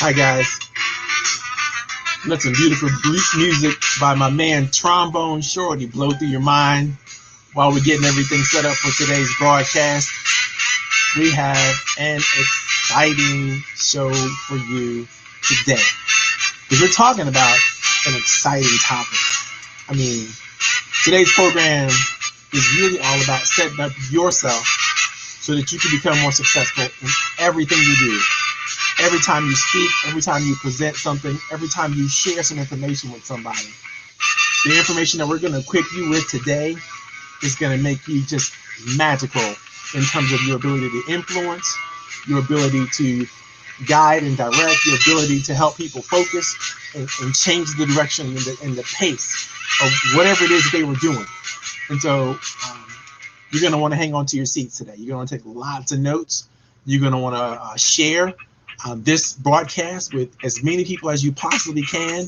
Hi guys. Let some beautiful music by my man Trombone Shorty blow through your mind while we're getting everything set up for today's broadcast. We have an exciting show for you today. Because we're talking about an exciting topic. I mean, today's program is really all about setting up yourself so that you can become more successful in everything you do. Every time you speak, every time you present something, every time you share some information with somebody. The information that we're going to equip you with today is going to make you just magical in terms of your ability to influence, your ability to guide and direct, your ability to help people focus and change the direction and the pace of whatever it is that they were doing. And so you're going to want to hang on to your seats today. You're going to take lots of notes. You're going to want to share this broadcast with as many people as you possibly can,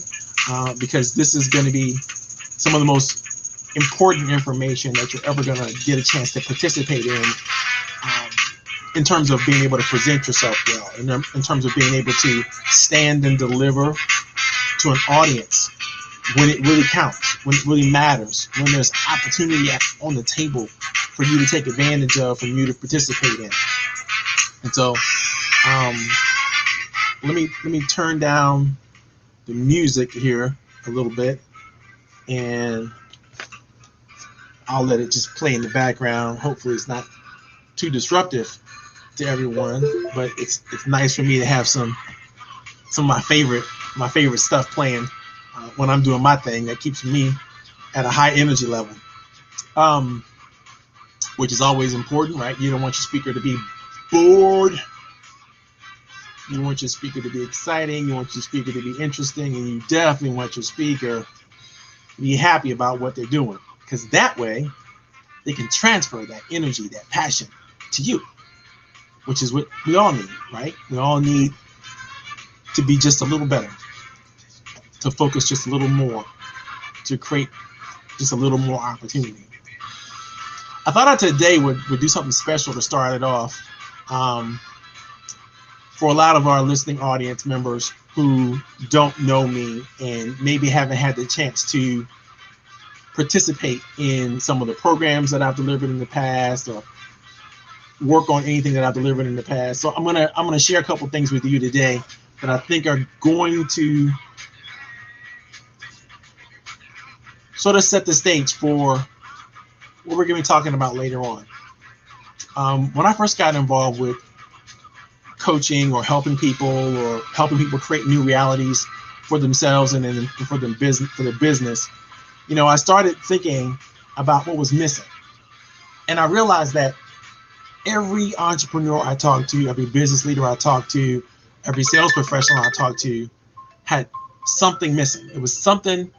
because this is going to be some of the most important information that you're ever going to get a chance to participate in terms of being able to present yourself well, in terms of being able to stand and deliver to an audience when it really counts, when it really matters, when there's opportunity on the table for you to take advantage of, for you to participate in. And so let me turn down the music here a little bit, and I'll let it just play in the background. Hopefully it's not too disruptive to everyone, but it's nice for me to have some of my favorite stuff playing when I'm doing my thing. That keeps me at a high energy level, which is always important, right? You don't want your speaker to be bored. You want your speaker to be exciting. You want your speaker to be interesting, and you definitely want your speaker to be happy about what they're doing, because that way they can transfer that energy, that passion to you, which is what we all need, right? We all need to be just a little better, to focus just a little more, to create just a little more opportunity. I thought I today would do something special to start it off. For a lot of our listening audience members who don't know me and maybe haven't had the chance to participate in some of the programs that I've delivered in the past or work on anything that I've delivered in the past. So I'm gonna share a couple things with you today that I think are going to sort of set the stage for what we're going to be talking about later on. When I first got involved with coaching or helping people create new realities for themselves and then for the business, I started thinking about what was missing. And I realized that every entrepreneur I talked to, every business leader I talked to, every sales professional I talked to had something missing. It was something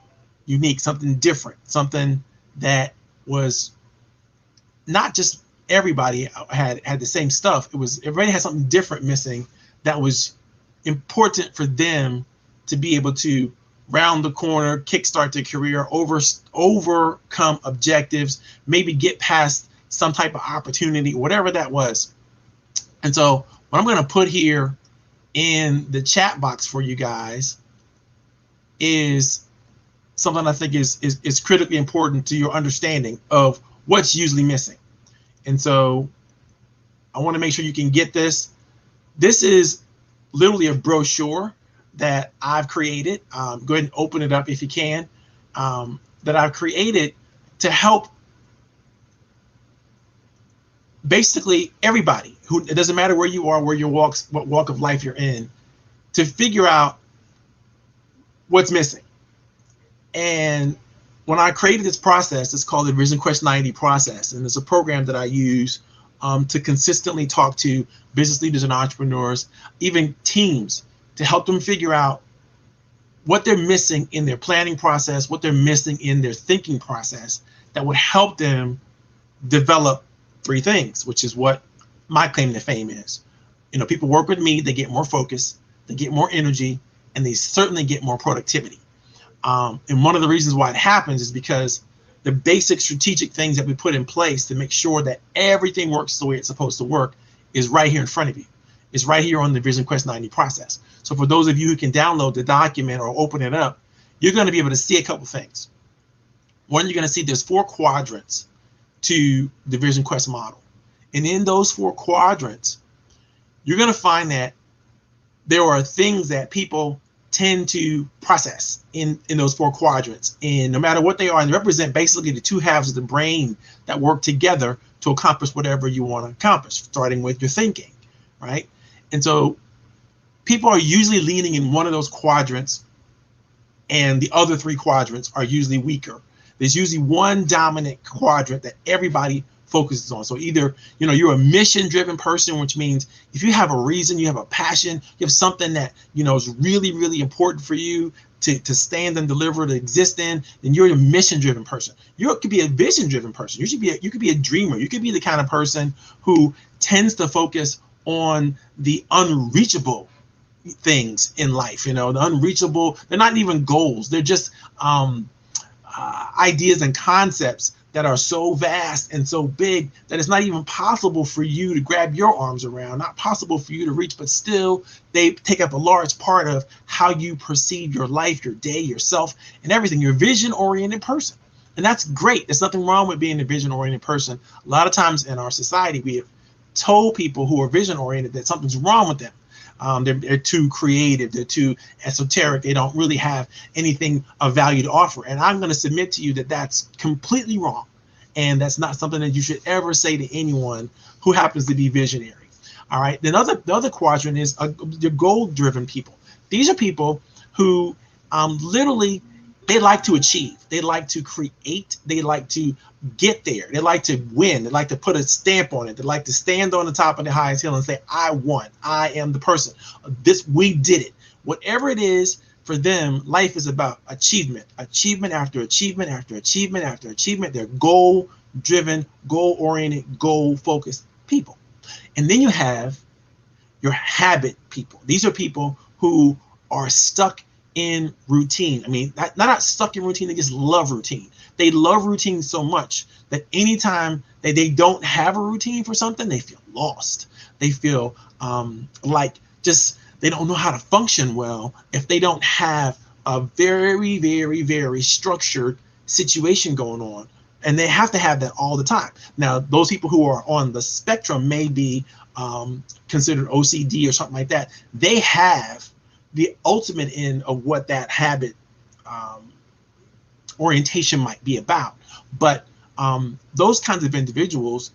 unique, something different, something that was not just everybody had the same stuff. Everybody had something different missing that was important for them to be able to round the corner, kickstart their career, overcome objectives, maybe get past some type of opportunity, whatever that was. And so what I'm going to put here in the chat box for you guys is something I think is critically important to your understanding of what's usually missing. And so I want to make sure you can get this. This is literally a brochure that I've created. Go ahead and open it up if you can. That I've created to help basically everybody it doesn't matter where you are, what walk of life you're in, to figure out what's missing. And when I created this process, it's called the Vision Quest 90 process. And it's a program that I use to consistently talk to business leaders and entrepreneurs, even teams, to help them figure out what they're missing in their planning process, what they're missing in their thinking process that would help them develop three things, which is what my claim to fame is. People work with me, they get more focus, they get more energy, and they certainly get more productivity. And one of the reasons why it happens is because the basic strategic things that we put in place to make sure that everything works the way it's supposed to work is right here in front of you. is right here on the Vision Quest 90 process. So for those of you who can download the document or open it up, you're going to be able to see a couple things. One, you're going to see there's 4 quadrants to the Vision Quest model. And in those 4 quadrants, you're going to find that there are things that people tend to process in those 4 quadrants. And no matter what they are, and they represent basically the 2 halves of the brain that work together to accomplish whatever you want to accomplish, starting with your thinking, right? And so people are usually leaning in one of those quadrants, and the other 3 quadrants are usually weaker. There's usually one dominant quadrant that everybody focuses on. So either, you're a mission-driven person, which means if you have a reason, you have a passion, you have something that, is really, really important for you to stand and deliver, to exist in, then you're a mission-driven person. You could be a vision-driven person. You could be a dreamer. You could be the kind of person who tends to focus on the unreachable things in life. The unreachable, they're not even goals. They're just ideas and concepts that are so vast and so big that it's not even possible for you to grab your arms around, not possible for you to reach, but still they take up a large part of how you perceive your life, your day, yourself, and everything. You're a vision-oriented person. And that's great. There's nothing wrong with being a vision-oriented person. A lot of times in our society, we have told people who are vision-oriented that something's wrong with them. They're too creative, they're too esoteric, they don't really have anything of value to offer. And I'm going to submit to you that that's completely wrong. And that's not something that you should ever say to anyone who happens to be visionary. All right. Then the other quadrant is the goal-driven people. These are people who literally, they like to achieve. They like to create. They like to get there. They like to win. They like to put a stamp on it. They like to stand on the top of the highest hill and say, I won. I am the person. We did it. Whatever it is for them, life is about achievement. Achievement after achievement after achievement after achievement. They're goal-driven, goal-oriented, goal-focused people. And then you have your habit people. These are people who are stuck in routine. I mean, not stuck in routine, they just love routine. They love routine so much that anytime that they don't have a routine for something, they feel lost. They feel like just they don't know how to function well if they don't have a very, very, very structured situation going on. And they have to have that all the time. Now, those people who are on the spectrum may be considered OCD or something like that. They have the ultimate end of what that habit orientation might be about. But those kinds of individuals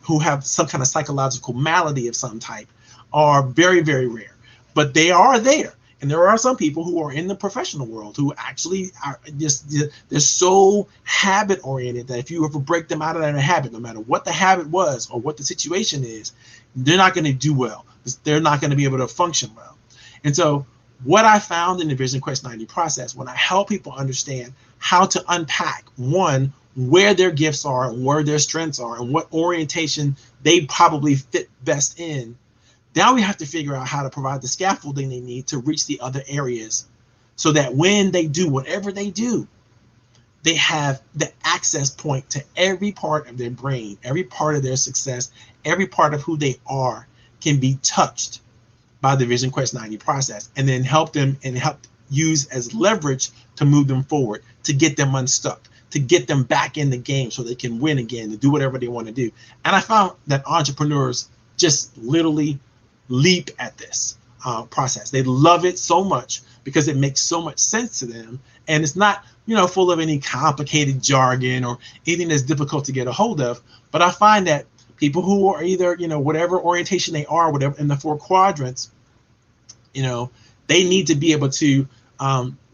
who have some kind of psychological malady of some type are very, very rare. But they are there. And there are some people who are in the professional world who actually are just, they're so habit oriented that if you ever break them out of that habit, no matter what the habit was or what the situation is, they're not going to do well. They're not going to be able to function well. And so what I found in the Vision Quest 90 process, when I help people understand how to unpack, one, where their gifts are and where their strengths are and what orientation they probably fit best in, now we have to figure out how to provide the scaffolding they need to reach the other areas so that when they do whatever they do, they have the access point to every part of their brain, every part of their success, every part of who they are can be touched by the Vision Quest 90 process, and then help them and help use as leverage to move them forward, to get them unstuck, to get them back in the game so they can win again, to do whatever they want to do. And I found that entrepreneurs just literally leap at this process. They love it so much because it makes so much sense to them, and it's not, full of any complicated jargon or anything that's difficult to get a hold of. But I find that people who are either, whatever orientation they are, whatever in the 4 quadrants, they need to be able to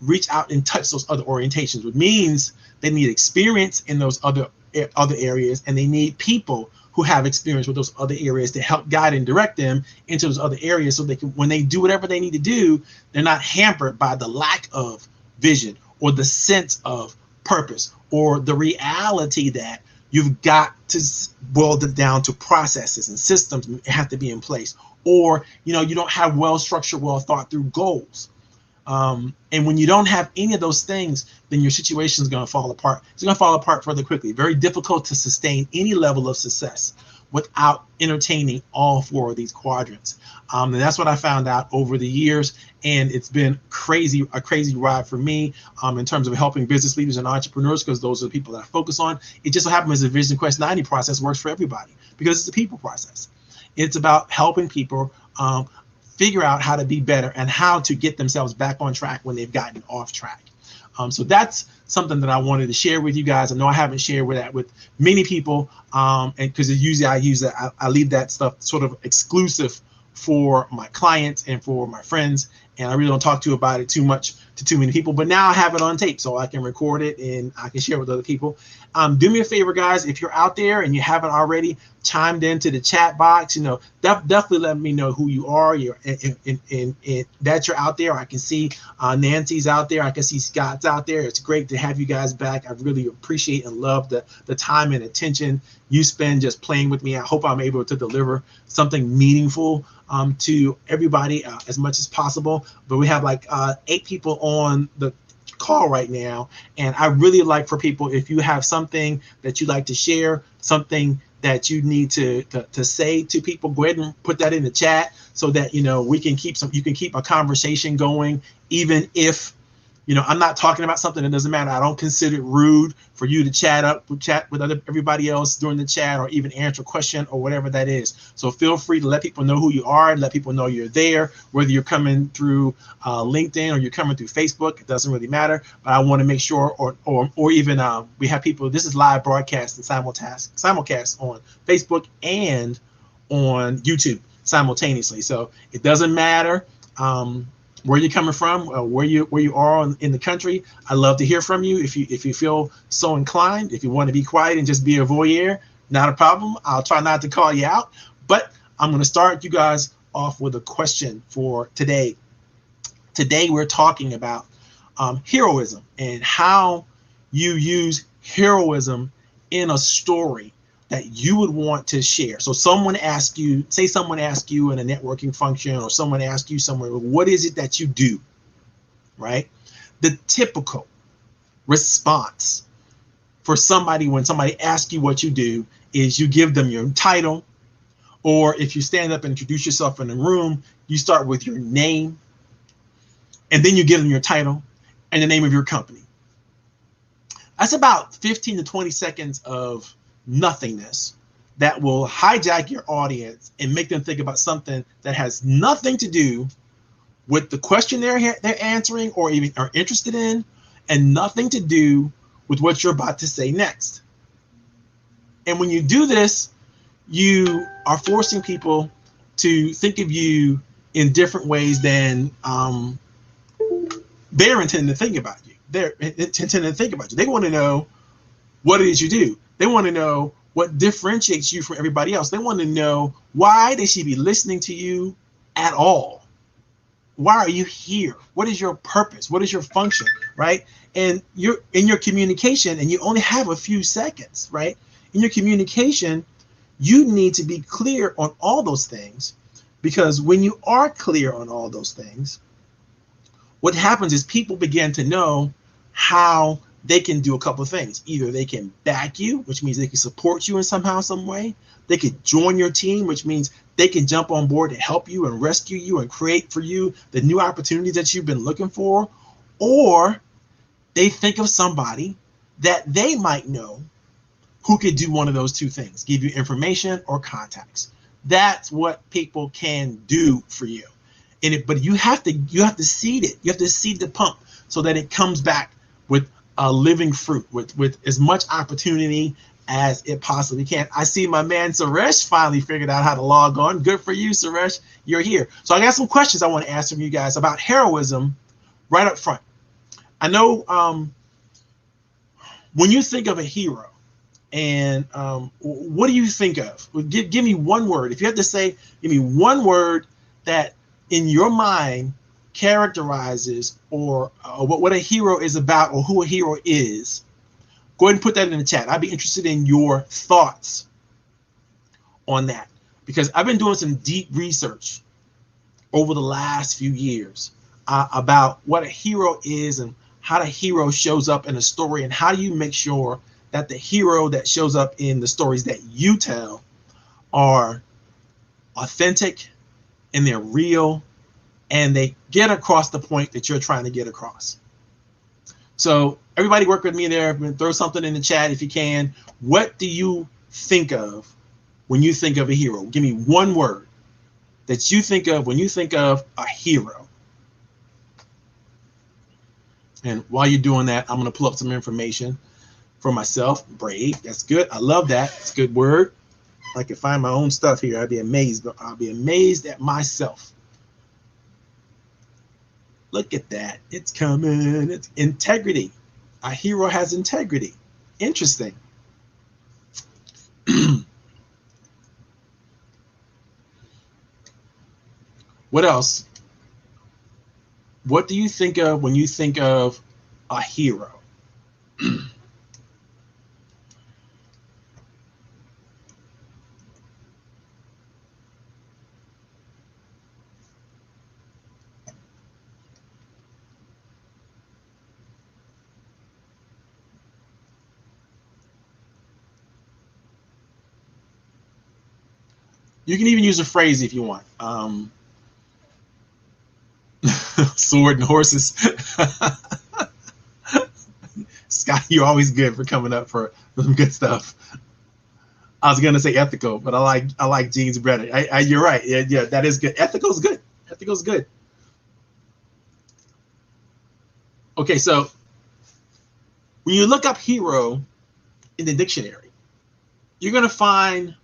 reach out and touch those other orientations, which means they need experience in those other areas, and they need people who have experience with those other areas to help guide and direct them into those other areas so they can, when they do whatever they need to do, they're not hampered by the lack of vision or the sense of purpose or the reality that you've got to boil it down to processes and systems that have to be in place, or you don't have well-structured, well-thought through goals. And when you don't have any of those things, then your situation is going to fall apart. It's going to fall apart further quickly. Very difficult to sustain any level of success without entertaining all four of these quadrants. And that's what I found out over the years. And it's been a crazy ride for me in terms of helping business leaders and entrepreneurs, because those are the people that I focus on. It just so happens the Vision Quest 90 process works for everybody because it's a people process. It's about helping people figure out how to be better and how to get themselves back on track when they've gotten off track. So that's something that I wanted to share with you guys. I know I haven't shared that with many people, and because usually I leave that stuff sort of exclusive for my clients and for my friends, and I really don't talk about it too much to too many people. But now I have it on tape, so I can record it and I can share with other people. Do me a favor, guys, if you're out there and you haven't already chimed into the chat box, definitely let me know who you are. You're and that you're out there. I can see Nancy's out there. I can see Scott's out there. It's great to have you guys back. I really appreciate and love the time and attention you spend just playing with me. I hope I'm able to deliver something meaningful to everybody as much as possible. But we have like 8 people on the call right now, and I really like for people, if you have something that you'd like to share, something that you need to say to people, go ahead and put that in the chat so that we can you can keep a conversation going, even if I'm not talking about something that doesn't matter. I don't consider it rude for you to chat with everybody else during the chat, or even answer a question or whatever that is. So feel free to let people know who you are and let people know you're there, whether you're coming through LinkedIn or you're coming through Facebook. It doesn't really matter. But I want to make sure, or even we have people. This is live broadcast and simulcast on Facebook and on YouTube simultaneously. So it doesn't matter where you're coming from, where you are in the country. I love to hear from you. If you feel so inclined, if you want to be quiet and just be a voyeur, not a problem. I'll try not to call you out. But I'm going to start you guys off with a question for today. Today we're talking about heroism and how you use heroism in a story that you would want to share. So someone asks you in a networking function, or someone asks you somewhere, what is it that you do, right? The typical response for somebody when somebody asks you what you do is you give them your title, or if you stand up and introduce yourself in the room, you start with your name, and then you give them your title and the name of your company. That's about 15 to 20 seconds of nothingness that will hijack your audience and make them think about something that has nothing to do with the question they're answering or even are interested in, and nothing to do with what you're about to say next. And when you do this, you are forcing people to think of you in different ways than they're intending to think about you. They're intending to think about you. They want to know what it is you do. They want to know what differentiates you from everybody else. They want to know why they should be listening to you at all. Why are you here? What is your purpose? What is your function, right? And you're in your communication, and you only have a few seconds, right? In your communication, you need to be clear on all those things, because when you are clear on all those things, what happens is people begin to know how they can do a couple of things. Either they can back you, which means they can support you in somehow, some way. They could join your team, which means they can jump on board to help you and rescue you and create for you the new opportunities that you've been looking for. Or they think of somebody that they might know who could do one of those two things, give you information or contacts. That's what people can do for you. But you have to seed it. You have to seed the pump so that it comes back with a living fruit, with as much opportunity as it possibly can. I see my man Suresh finally figured out how to log on. Good for you, Suresh. You're here. So I got some questions I want to ask from you guys about heroism right up front. I know when you think of a hero, and what do you think of? Give me one word. If you have to say, give me one word that in your mind characterizes or what a hero is about, or who a hero is. Go ahead and put that in the chat. I'd be interested in your thoughts on that, because I've been doing some deep research over the last few years about what a hero is and how the hero shows up in a story, and how do you make sure that the hero that shows up in the stories that you tell are authentic and they're real and they get across the point that you're trying to get across. So everybody work with me there. Throw something in the chat if you can. What do you think of when you think of a hero? Give me one word that you think of when you think of a hero. And while you're doing that, I'm going to pull up some information for myself. Brave. That's good. I love that. It's a good word. If I could find my own stuff here, I'd be amazed. But I'll be amazed at myself. Look at that. It's coming. It's integrity. A hero has integrity. Interesting. What else? What do you think of when you think of a hero? You can even use a phrase if you want. Sword and horses. Scott, you're always good for coming up for some good stuff. I was gonna say ethical, but I like Gene's better. You're right. Yeah, that is good. Ethical is good. Ethical is good. Okay, so when you look up hero in the dictionary, you're gonna find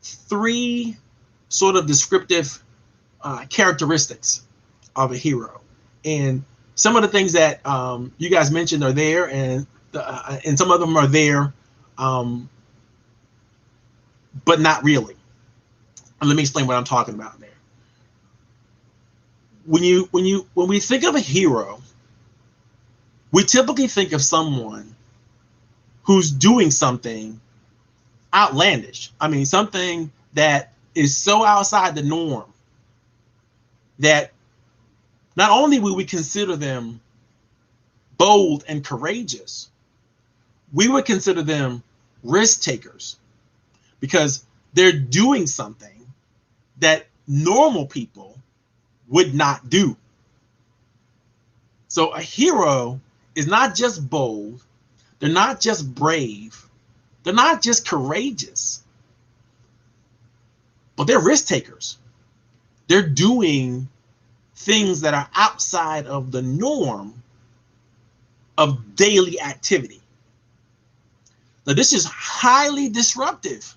3 sort of descriptive characteristics of a hero, and some of the things that you guys mentioned are there, and some of them are there, but not really. And let me explain what I'm talking about there. When we think of a hero, we typically think of someone who's doing something outlandish. I mean, something that is so outside the norm that not only will we consider them bold and courageous, we would consider them risk takers because they're doing something that normal people would not do. So a hero is not just bold, they're not just brave, they're not just courageous, but they're risk takers. They're doing things that are outside of the norm of daily activity. Now, this is highly disruptive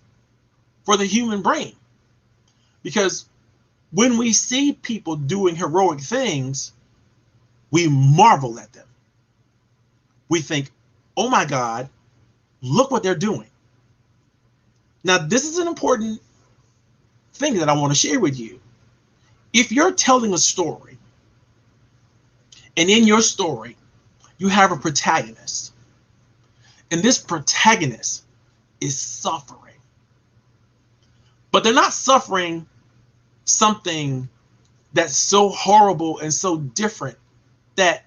for the human brain because when we see people doing heroic things, we marvel at them. We think, oh my God, look what they're doing. Now, this is an important thing that I want to share with you. If you're telling a story, and in your story, you have a protagonist, and this protagonist is suffering, but they're not suffering something that's so horrible and so different that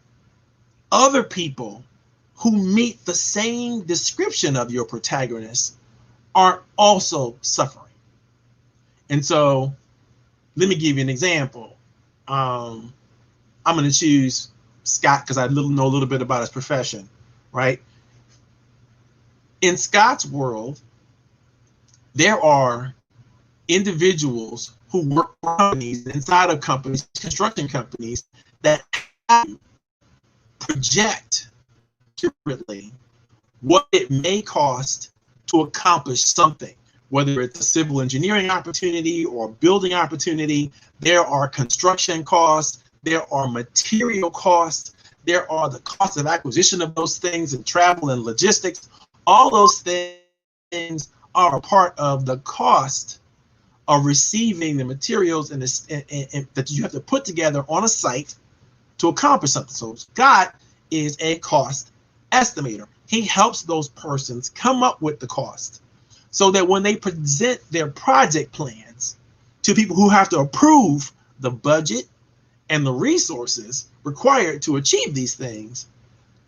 other people who meet the same description of your protagonist are also suffering. And so let me give you an example. I'm going to choose Scott because I know a little bit about his profession, right? In Scott's world, there are individuals who work for companies, inside of companies, construction companies, that project accurately what it may cost to accomplish something. Whether it's a civil engineering opportunity or building opportunity, there are construction costs, there are material costs, there are the cost of acquisition of those things and travel and logistics. All those things are a part of the cost of receiving the materials and that you have to put together on a site to accomplish something. So Scott is a cost estimator. He helps those persons come up with the cost, so that when they present their project plans to people who have to approve the budget and the resources required to achieve these things,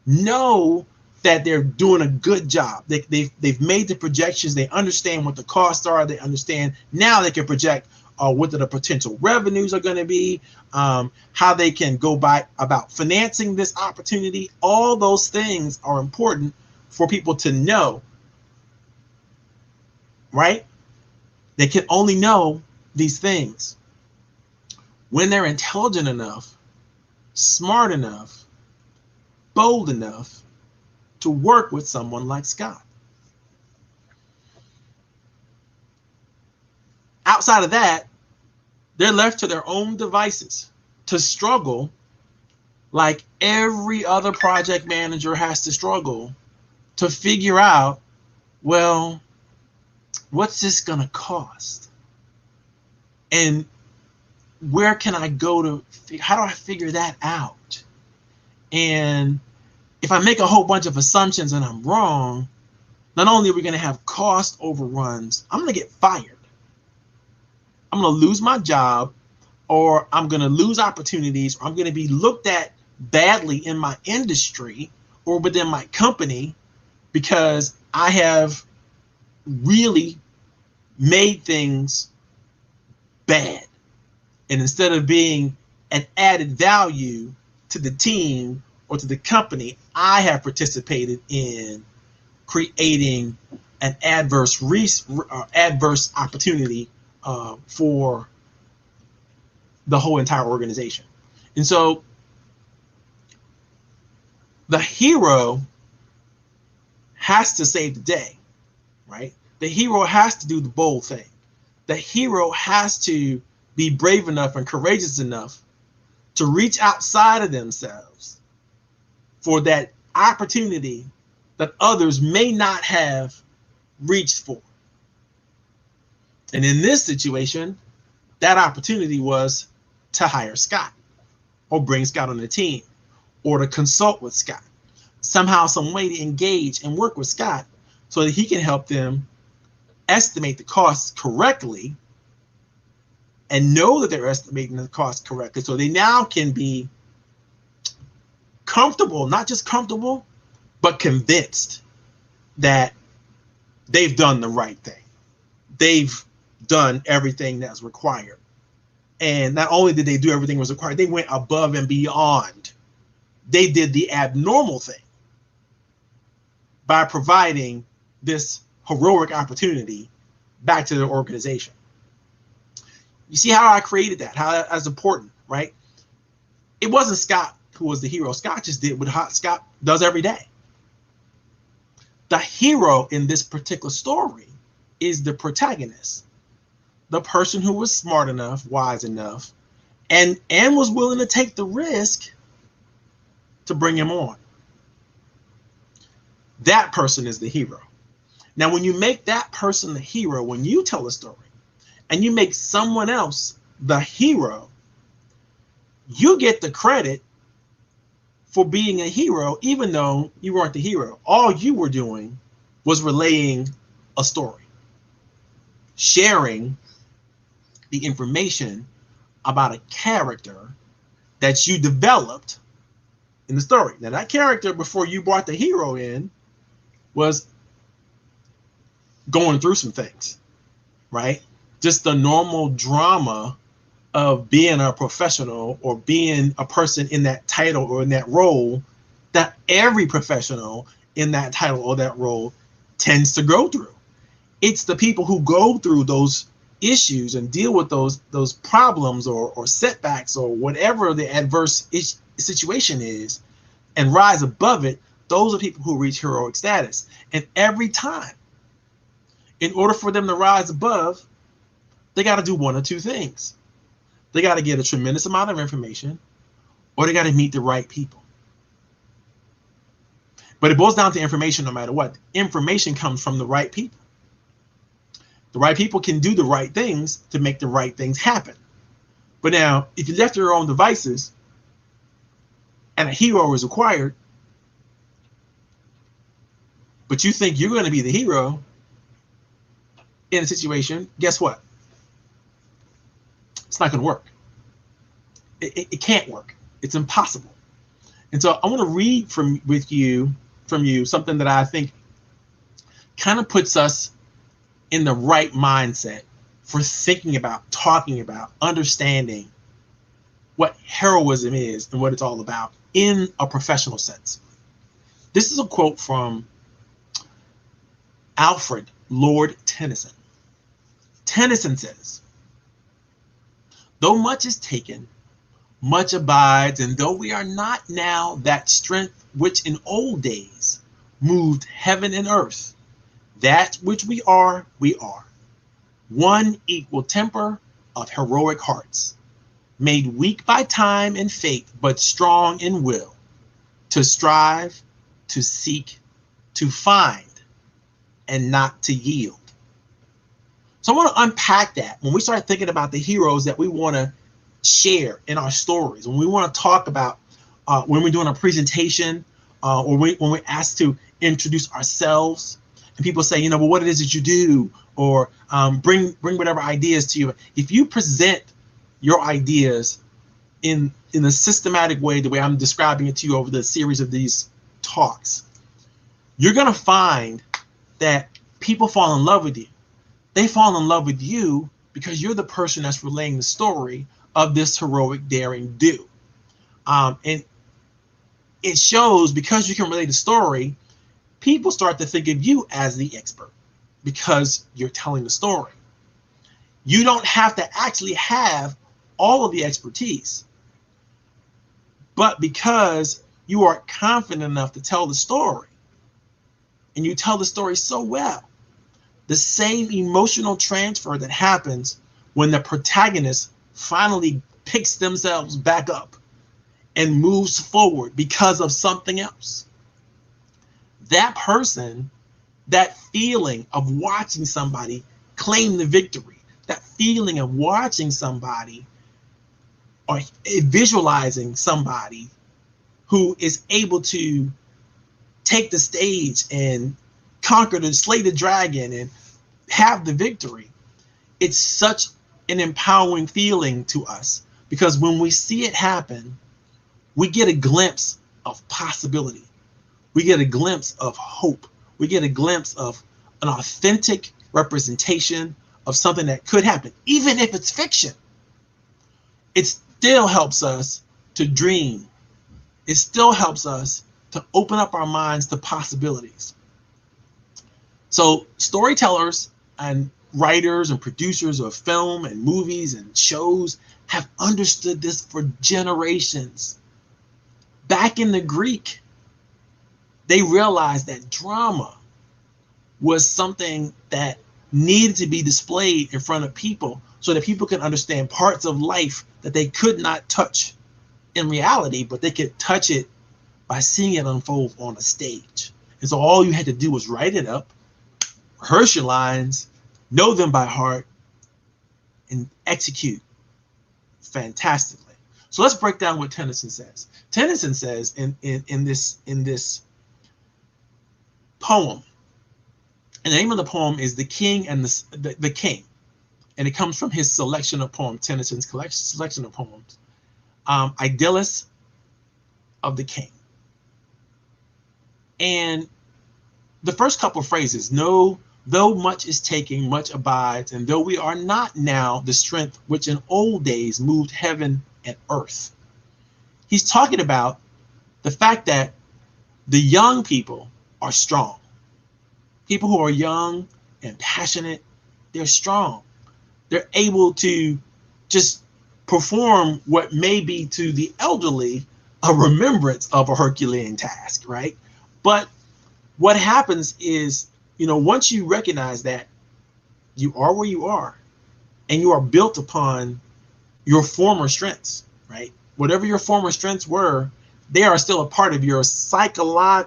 know that they're doing a good job. They've made the projections. They understand what the costs are. They understand now they can project what the potential revenues are going to be, how they can go about financing this opportunity. All those things are important for people to know, right? They can only know these things when they're intelligent enough, smart enough, bold enough to work with someone like Scott. Outside of that, they're left to their own devices to struggle like every other project manager has to struggle to figure out, well, what's this going to cost? And where can I go to, how do I figure that out? And if I make a whole bunch of assumptions and I'm wrong, not only are we going to have cost overruns, I'm going to get fired. I'm going to lose my job, or I'm going to lose opportunities, or I'm going to be looked at badly in my industry or within my company because I have really made things bad. And instead of being an added value to the team or to the company, I have participated in creating an adverse opportunity for the whole entire organization. And so the hero has to save the day, right? The hero has to do the bold thing. The hero has to be brave enough and courageous enough to reach outside of themselves for that opportunity that others may not have reached for. And in this situation, that opportunity was to hire Scott or bring Scott on the team or to consult with Scott. Somehow, some way to engage and work with Scott so that he can help them estimate the costs correctly and know that they're estimating the costs correctly. So they now can be comfortable, not just comfortable, but convinced that they've done the right thing. They've done everything that's required. And not only did they do everything that was required, they went above and beyond. They did the abnormal thing by providing this heroic opportunity back to their organization. You see how I created that, how that's important, right? It wasn't Scott who was the hero. Scott just did what Scott does every day. The hero in this particular story is the protagonist, the person who was smart enough, wise enough, and was willing to take the risk to bring him on. That person is the hero. Now, when you make that person the hero, when you tell a story and you make someone else the hero, you get the credit for being a hero, even though you weren't the hero. All you were doing was relaying a story, sharing the information about a character that you developed in the story. Now, that character, before you brought the hero in, was going through some things, right? Just the normal drama of being a professional or being a person in that title or in that role that every professional in that title or that role tends to go through. It's the people who go through those issues and deal with those problems or setbacks or whatever the adverse situation is and rise above it. Those are people who reach heroic status. And every time, in order for them to rise above, they got to do one or two things. They got to get a tremendous amount of information, or they got to meet the right people. But it boils down to information no matter what. Information comes from the right people. The right people can do the right things to make the right things happen. But now, if you left to your own devices and a hero is required, but you think you're going to be the hero in a situation, guess what? It's not going to work. It can't work. It's impossible. And so I want to read with you from you something that I think kind of puts us in the right mindset for thinking about, talking about, understanding what heroism is and what it's all about in a professional sense. This is a quote from Alfred Lord Tennyson. Tennyson says, "Though much is taken, much abides, and though we are not now that strength which in old days moved heaven and earth, that which we are, one equal temper of heroic hearts, made weak by time and fate, but strong in will, to strive, to seek, to find, and not to yield." So I want to unpack that when we start thinking about the heroes that we want to share in our stories, when we want to talk about when we're doing a presentation or when we're asked to introduce ourselves and people say, well, what it is that you do, or bring whatever ideas to you. If you present your ideas in a systematic way, the way I'm describing it to you over the series of these talks, you're going to find that people fall in love with you. They fall in love with you because you're the person that's relaying the story of this heroic daring do. And it shows, because you can relate the story, people start to think of you as the expert because you're telling the story. You don't have to actually have all of the expertise, but because you are confident enough to tell the story, and you tell the story so well, the same emotional transfer that happens when the protagonist finally picks themselves back up and moves forward because of something else. That person, that feeling of watching somebody claim the victory, that feeling of watching somebody or visualizing somebody who is able to take the stage and slay the dragon and have the victory, it's such an empowering feeling to us, because when we see it happen, we get a glimpse of possibility. We get a glimpse of hope. We get a glimpse of an authentic representation of something that could happen. Even if it's fiction, it still helps us to dream. It still helps us to open up our minds to possibilities. So storytellers and writers and producers of film and movies and shows have understood this for generations. Back in the Greek, they realized that drama was something that needed to be displayed in front of people so that people could understand parts of life that they could not touch in reality, but they could touch it by seeing it unfold on a stage. And so all you had to do was write it up, rehearse your lines, know them by heart, and execute fantastically. So let's break down what Tennyson says. Tennyson says in this poem, and the name of the poem is "The King and the King," and it comes from his selection of poems, Tennyson's selection of poems, Idyllus of the King. And the first couple of phrases, though much is taken, much abides, and though we are not now the strength which in old days moved heaven and earth. He's talking about the fact that the young people are strong. People who are young and passionate, they're strong. They're able to just perform what may be to the elderly a remembrance of a Herculean task, right? But what happens is, once you recognize that you are where you are and you are built upon your former strengths, right? Whatever your former strengths were, they are still a part of your psychological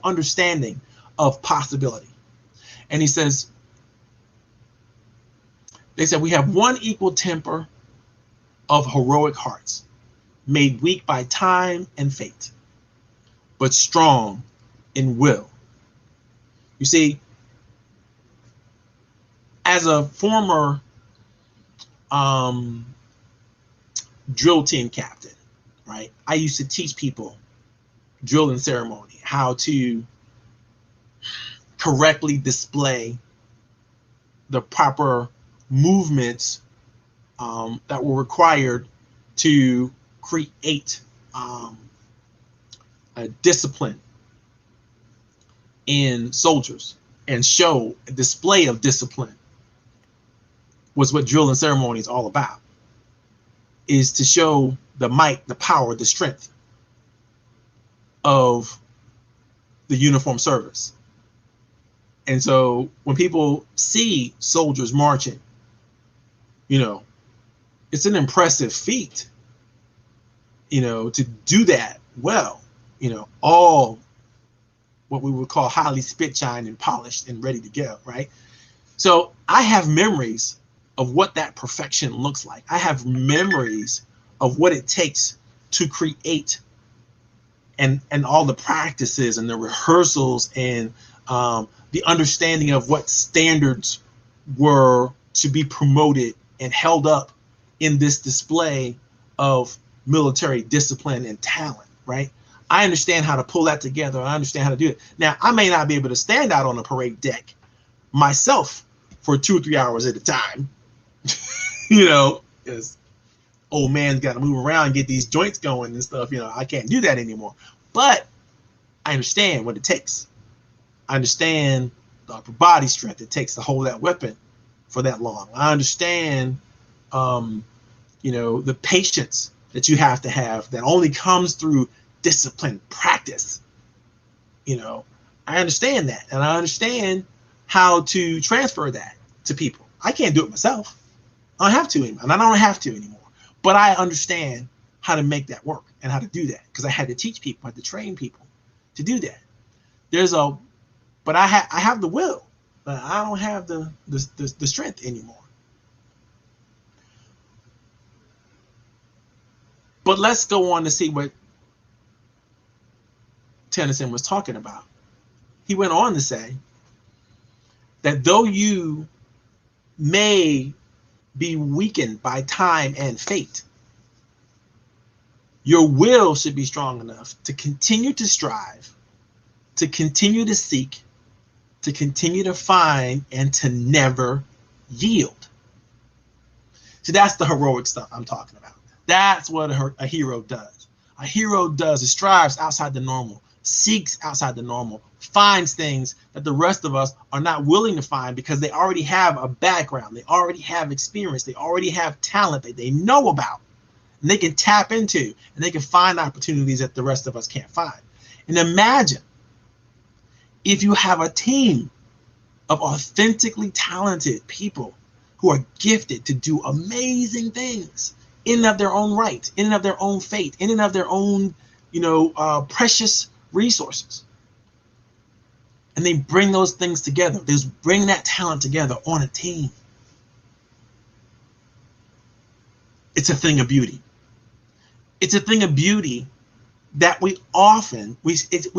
understanding of possibility. And he says, they said, we have one equal temper of heroic hearts, made weak by time and fate, but strong in will. You see, as a former drill team captain, right, I used to teach people drilling ceremony, how to correctly display the proper movements that were required to create a discipline in soldiers and show a display of discipline was what drill and ceremony is all about, is to show the might, the power, the strength of the uniform service. And so when people see soldiers marching, you know, it's an impressive feat, you know, to do that well, you know, all what we would call highly spit shined and polished and ready to go, right? So I have memories of what that perfection looks like. I have memories of what it takes to create and all the practices and the rehearsals and the understanding of what standards were to be promoted and held up in this display of military discipline and talent, right? I understand how to pull that together. I understand how to do it. Now, I may not be able to stand out on a parade deck myself for 2 or 3 hours at a time, you know, because old man's got to move around and get these joints going and stuff. You know, I can't do that anymore. But I understand what it takes. I understand the upper body strength it takes to hold that weapon for that long. I understand, you know, the patience that you have to have that only comes through discipline, practice. You know, I understand that, and I understand how to transfer that to people. I can't do it myself. I don't have to anymore, and I don't have to anymore. But I understand how to make that work and how to do that because I had to teach people, I had to train people to do that. But I have the will, but I don't have the strength anymore. But let's go on to see what Tennyson was talking about. He went on to say that though you may be weakened by time and fate, your will should be strong enough to continue to strive, to continue to seek, to continue to find, and to never yield. So that's the heroic stuff I'm talking about. That's what a hero does. A hero does, it strives outside the normal, seeks outside the normal, finds things that the rest of us are not willing to find because they already have a background, they already have experience, they already have talent that they know about, and they can tap into, and they can find opportunities that the rest of us can't find. And imagine if you have a team of authentically talented people who are gifted to do amazing things in and of their own right, in and of their own fate, in and of their own, you know, precious resources. And they bring those things together. They bring that talent together on a team. It's a thing of beauty. It's a thing of beauty that we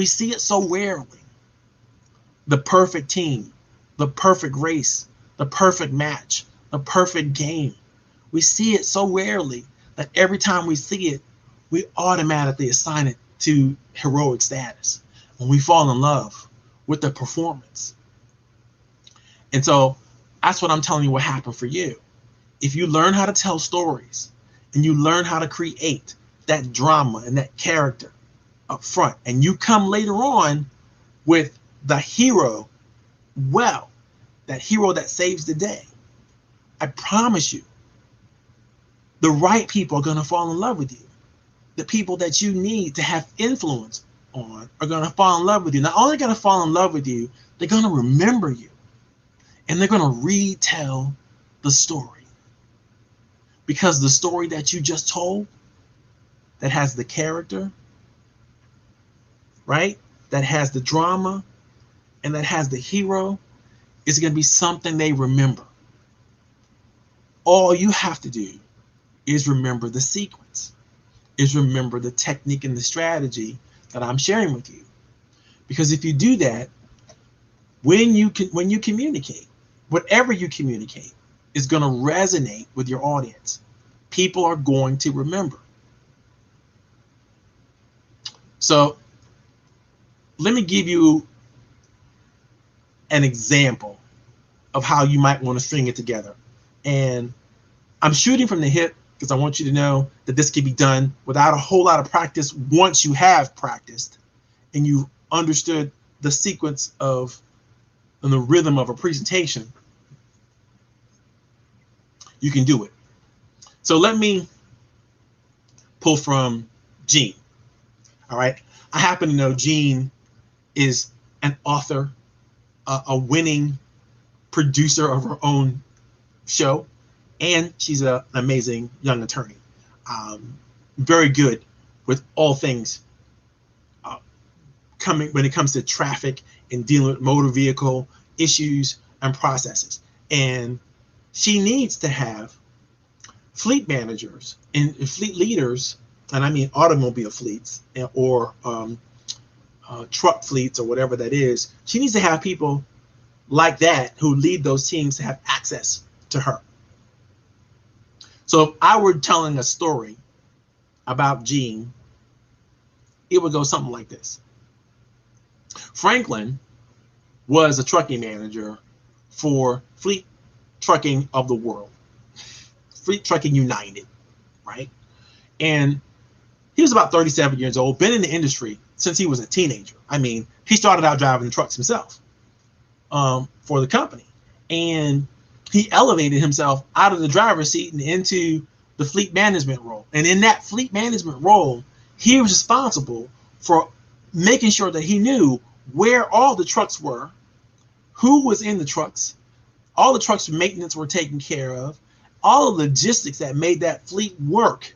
see it so rarely. The perfect team, the perfect race, the perfect match, the perfect game. We see it so rarely that every time we see it, we automatically assign it to heroic status when we fall in love with the performance. And so that's what I'm telling you what happened for you. If you learn how to tell stories and you learn how to create that drama and that character up front, and you come later on with the hero, well, that hero that saves the day, I promise you, the right people are going to fall in love with you. The people that you need to have influence on are going to fall in love with you. Not only going to fall in love with you, they're going to remember you. And they're going to retell the story. Because the story that you just told, that has the character, right? That has the drama, and that has the hero, is going to be something they remember. All you have to do is remember the sequence, is remember the technique and the strategy that I'm sharing with you. Because if you do that, when you communicate, whatever you communicate is going to resonate with your audience. People are going to remember. So let me give you an example of how you might want to string it together. And I'm shooting from the hip because I want you to know that this can be done without a whole lot of practice. Once you have practiced and you understood the sequence of and the rhythm of a presentation, you can do it. So let me pull from Jean. All right. I happen to know Jean is an author, a winning producer of her own show, and she's an amazing young attorney. Very good with all things coming when it comes to traffic and dealing with motor vehicle issues and processes. And she needs to have fleet managers and fleet leaders, and I mean automobile fleets or truck fleets or whatever that is. She needs to have people like that who lead those teams to have access to her. So if I were telling a story about Jean, it would go something like this. Franklin was a trucking manager for Fleet Trucking of the World, Fleet Trucking United, right? And he was about 37 years old, been in the industry since he was a teenager. I mean, he started out driving trucks himself for the company. And he elevated himself out of the driver's seat and into the fleet management role. And in that fleet management role, he was responsible for making sure that he knew where all the trucks were, who was in the trucks, all the trucks maintenance were taken care of, all the logistics that made that fleet worked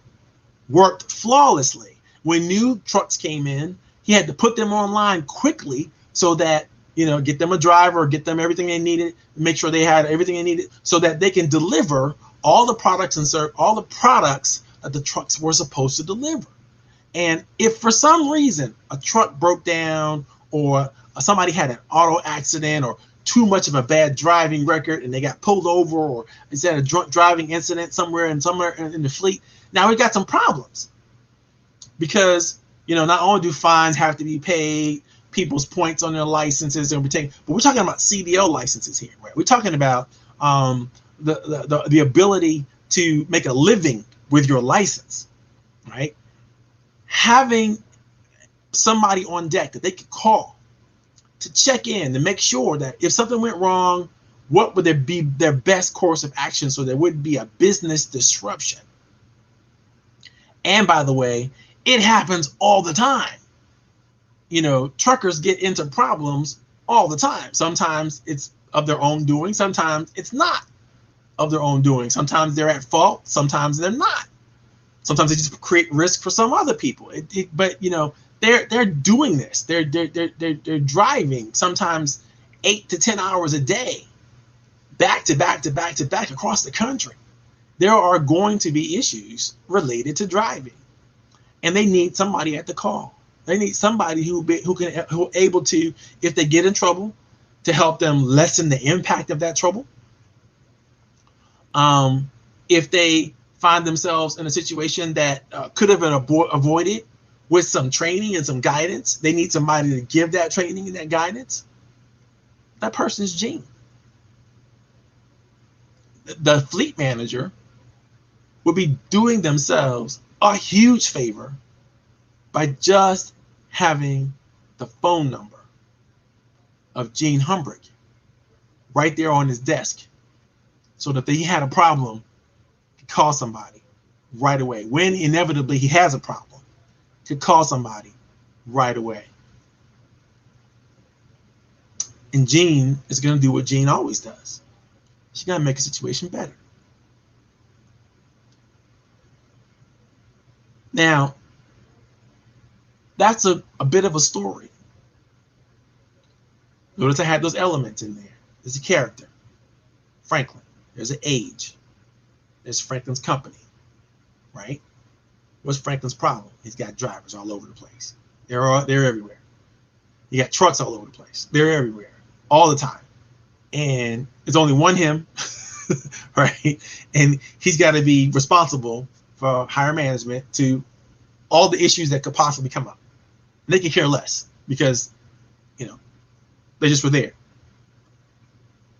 flawlessly. When new trucks came in, he had to put them online quickly so that, get them a driver, get them everything they needed, make sure they had everything they needed so that they can deliver all the products and serve all the products that the trucks were supposed to deliver. And if for some reason a truck broke down or somebody had an auto accident or too much of a bad driving record and they got pulled over, or is that a drunk driving incident somewhere in the fleet, now we got some problems. Because, not only do fines have to be paid, people's points on their licenses and taken, but we're talking about CDL licenses here, right? We're talking about the ability to make a living with your license, right? Having somebody on deck that they could call to check in to make sure that if something went wrong, what would be their best course of action so there wouldn't be a business disruption. And by the way, it happens all the time. Truckers get into problems all the time. Sometimes it's of their own doing. Sometimes it's not of their own doing. Sometimes they're at fault. Sometimes they're not. Sometimes they just create risk for some other people. But they're doing this. They're driving sometimes 8 to 10 hours a day, back to back to back to back across the country. There are going to be issues related to driving, and they need somebody at the call. They need somebody who able to, if they get in trouble, to help them lessen the impact of that trouble. If they find themselves in a situation that could have been avoided with some training and some guidance, they need somebody to give that training and that guidance. That person is Jean. The fleet manager would be doing themselves a huge favor by just having the phone number of Jean Humbrick right there on his desk, so that if he had a problem, he could call somebody right away. When inevitably he has a problem, he could call somebody right away. And Jean is going to do what Jean always does. She's going to make a situation better. Now, that's a bit of a story. Notice I had those elements in there. There's a character, Franklin. There's an age. There's Franklin's company, right? What's Franklin's problem? He's got drivers all over the place. They're everywhere. You got trucks all over the place. They're everywhere, all the time. And it's only one him, right? And he's got to be responsible for higher management to all the issues that could possibly come up. They could care less because You know, they just were there.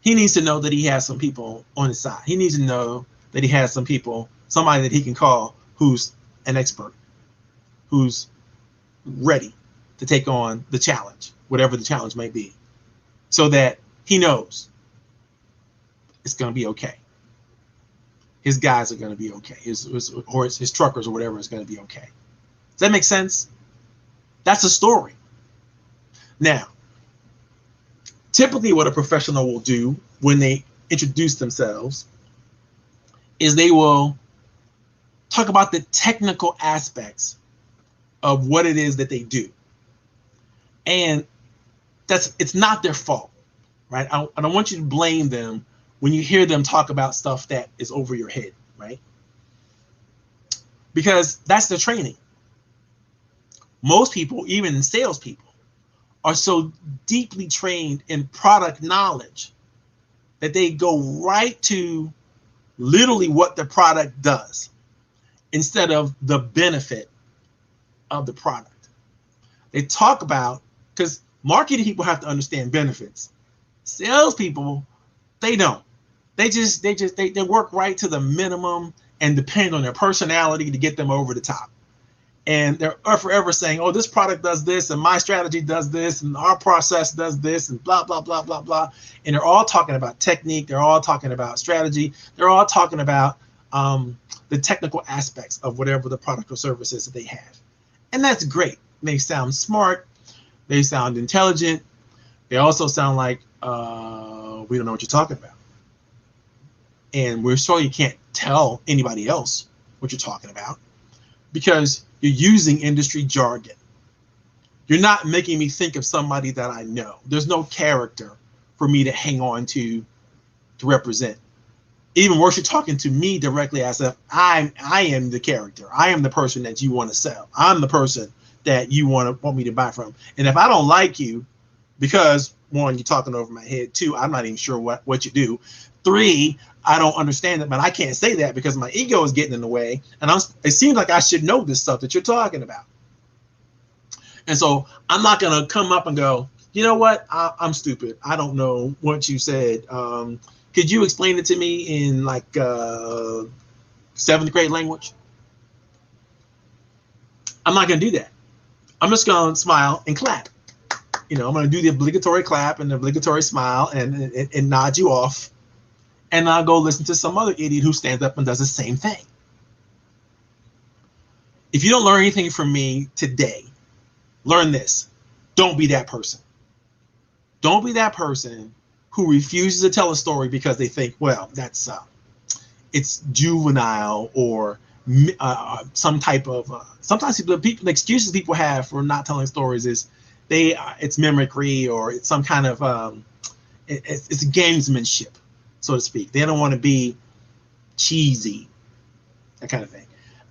He needs to know that he has some people on his side. He needs to know that he has some people, somebody that he can call who's an expert, who's ready to take on the challenge, whatever the challenge may be, so that he knows it's going to be okay. His guys are going to be okay. His truckers or whatever is going to be okay. Does that make sense? That's a story. Now, typically what a professional will do when they introduce themselves is they will talk about the technical aspects of what it is that they do. And it's not their fault, right? I don't want you to blame them when you hear them talk about stuff that is over your head, right? Because that's their training. Most people, even salespeople, are so deeply trained in product knowledge that they go right to literally what the product does instead of the benefit of the product. They talk about, because marketing people have to understand benefits. Salespeople, they don't. They work right to the minimum and depend on their personality to get them over the top. And they're forever saying, oh, this product does this, and my strategy does this, and our process does this, and blah, blah, blah, blah, blah. And they're all talking about technique. They're all talking about strategy. They're all talking about the technical aspects of whatever the product or service is that they have. And that's great. They sound smart. They sound intelligent. They also sound like we don't know what you're talking about. And we're sure you can't tell anybody else what you're talking about because you're using industry jargon. You're not making me think of somebody that I know. There's no character for me to hang on to represent. Even worse, you're talking to me directly as if I am the character. I am the person that you want to sell. I'm the person that you want me to buy from. And if I don't like you, because one, you're talking over my head. Two, I'm not even sure what you do. Three, I don't understand it, but I can't say that because my ego is getting in the way. And it seems like I should know this stuff that you're talking about. And so I'm not going to come up and go, you know what? I'm stupid. I don't know what you said. Could you explain it to me in like 7th grade language? I'm not going to do that. I'm just going to smile and clap. I'm going to do the obligatory clap and the obligatory smile and nod you off. And I'll go listen to some other idiot who stands up and does the same thing. If you don't learn anything from me today, learn this. Don't be that person. Don't be that person who refuses to tell a story because they think, well, that's it's juvenile or some type of sometimes the excuses people have for not telling stories is it's mimicry or it's some kind of it's gamesmanship, so to speak. They don't want to be cheesy, that kind of thing.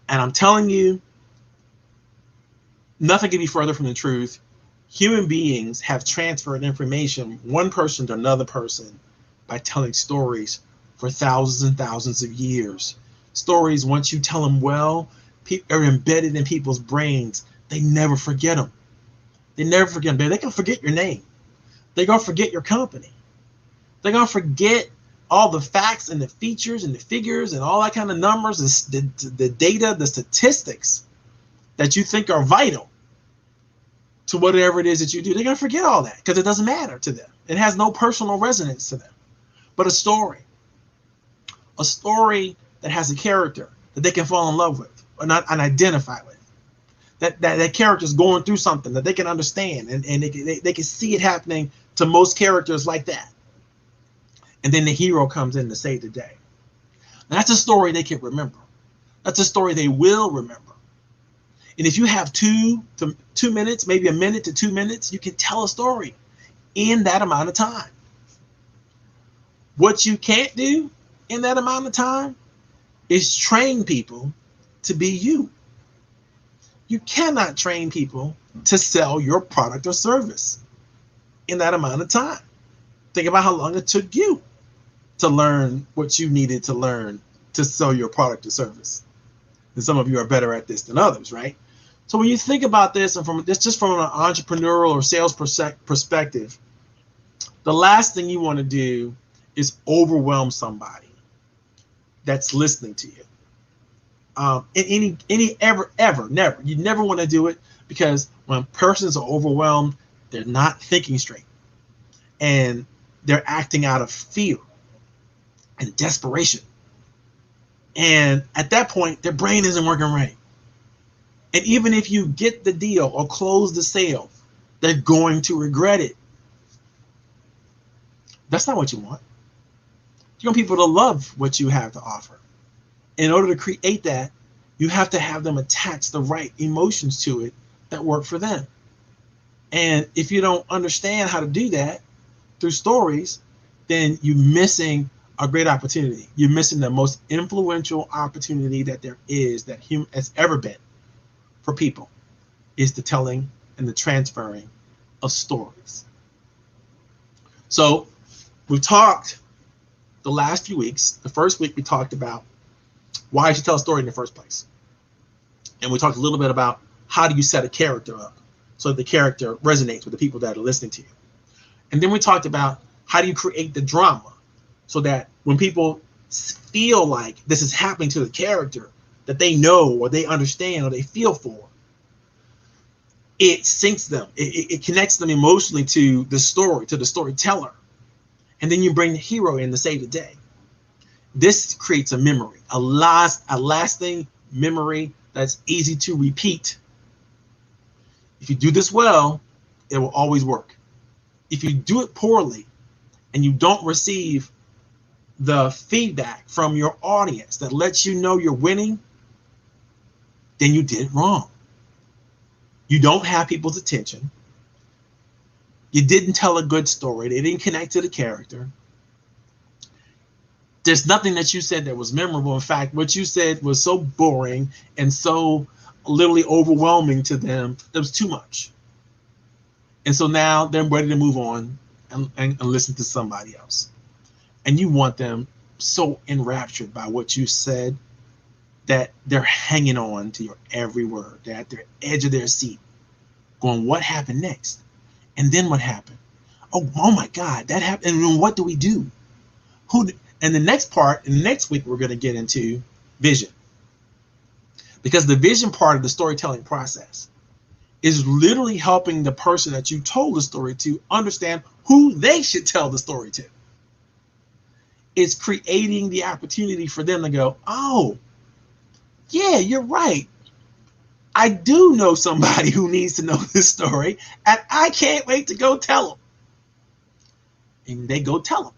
And I'm telling you, nothing can be further from the truth. Human beings have transferred information one person to another person by telling stories for thousands and thousands of years. Stories, once you tell them well, are embedded in people's brains. They never forget them. They never forget them. They can forget your name. They're going to forget your company. They're going to forget all the facts and the features and the figures and all that kind of numbers, the data, the statistics that you think are vital to whatever it is that you do. They're going to forget all that because it doesn't matter to them. It has no personal resonance to them. But a story that has a character that they can fall in love with and identify with, that character is going through something that they can understand and they can see it happening to most characters like that. And then the hero comes in to save the day. That's a story they can remember. That's a story they will remember. And if you have 2 minutes, maybe a minute to 2 minutes, you can tell a story in that amount of time. What you can't do in that amount of time is train people to be you. You cannot train people to sell your product or service in that amount of time. Think about how long it took you to learn what you needed to learn to sell your product or service. And some of you are better at this than others, right? So when you think about this, and from this just from an entrepreneurial or sales perspective, the last thing you want to do is overwhelm somebody that's listening to you. Never. You never want to do it, because when persons are overwhelmed, they're not thinking straight, and they're acting out of fear and desperation. And at that point, their brain isn't working right. And even if you get the deal or close the sale, they're going to regret it. That's not what you want. You want people to love what you have to offer. In order to create that, you have to have them attach the right emotions to it that work for them. And if you don't understand how to do that through stories, then you're missing a great opportunity. You're missing the most influential opportunity that there is, that has ever been for people, is the telling and the transferring of stories. So we've talked the last few weeks. The first week we talked about why you should tell a story in the first place. And we talked a little bit about how do you set a character up so that the character resonates with the people that are listening to you. And then we talked about how do you create the drama so that when people feel like this is happening to the character that they know or they understand or they feel for, it sinks them. It connects them emotionally to the story, to the storyteller. And then you bring the hero in to save the day. This creates a memory, a lasting memory that's easy to repeat. If you do this well, it will always work. If you do it poorly and you don't receive the feedback from your audience that lets you know you're winning, then you did it wrong. You don't have people's attention. You didn't tell a good story. They didn't connect to the character. There's nothing that you said that was memorable. In fact, what you said was so boring and so literally overwhelming to them, it was too much. And so now they're ready to move on and listen to somebody else. And you want them so enraptured by what you said that they're hanging on to your every word. They're at the edge of their seat going, what happened next? And then what happened? Oh my God, that happened. And then what do we do? And the next part, in the next week, we're going to get into vision. Because the vision part of the storytelling process is literally helping the person that you told the story to understand who they should tell the story to. It's creating the opportunity for them to go, oh, yeah, you're right. I do know somebody who needs to know this story, and I can't wait to go tell them. And they go tell them.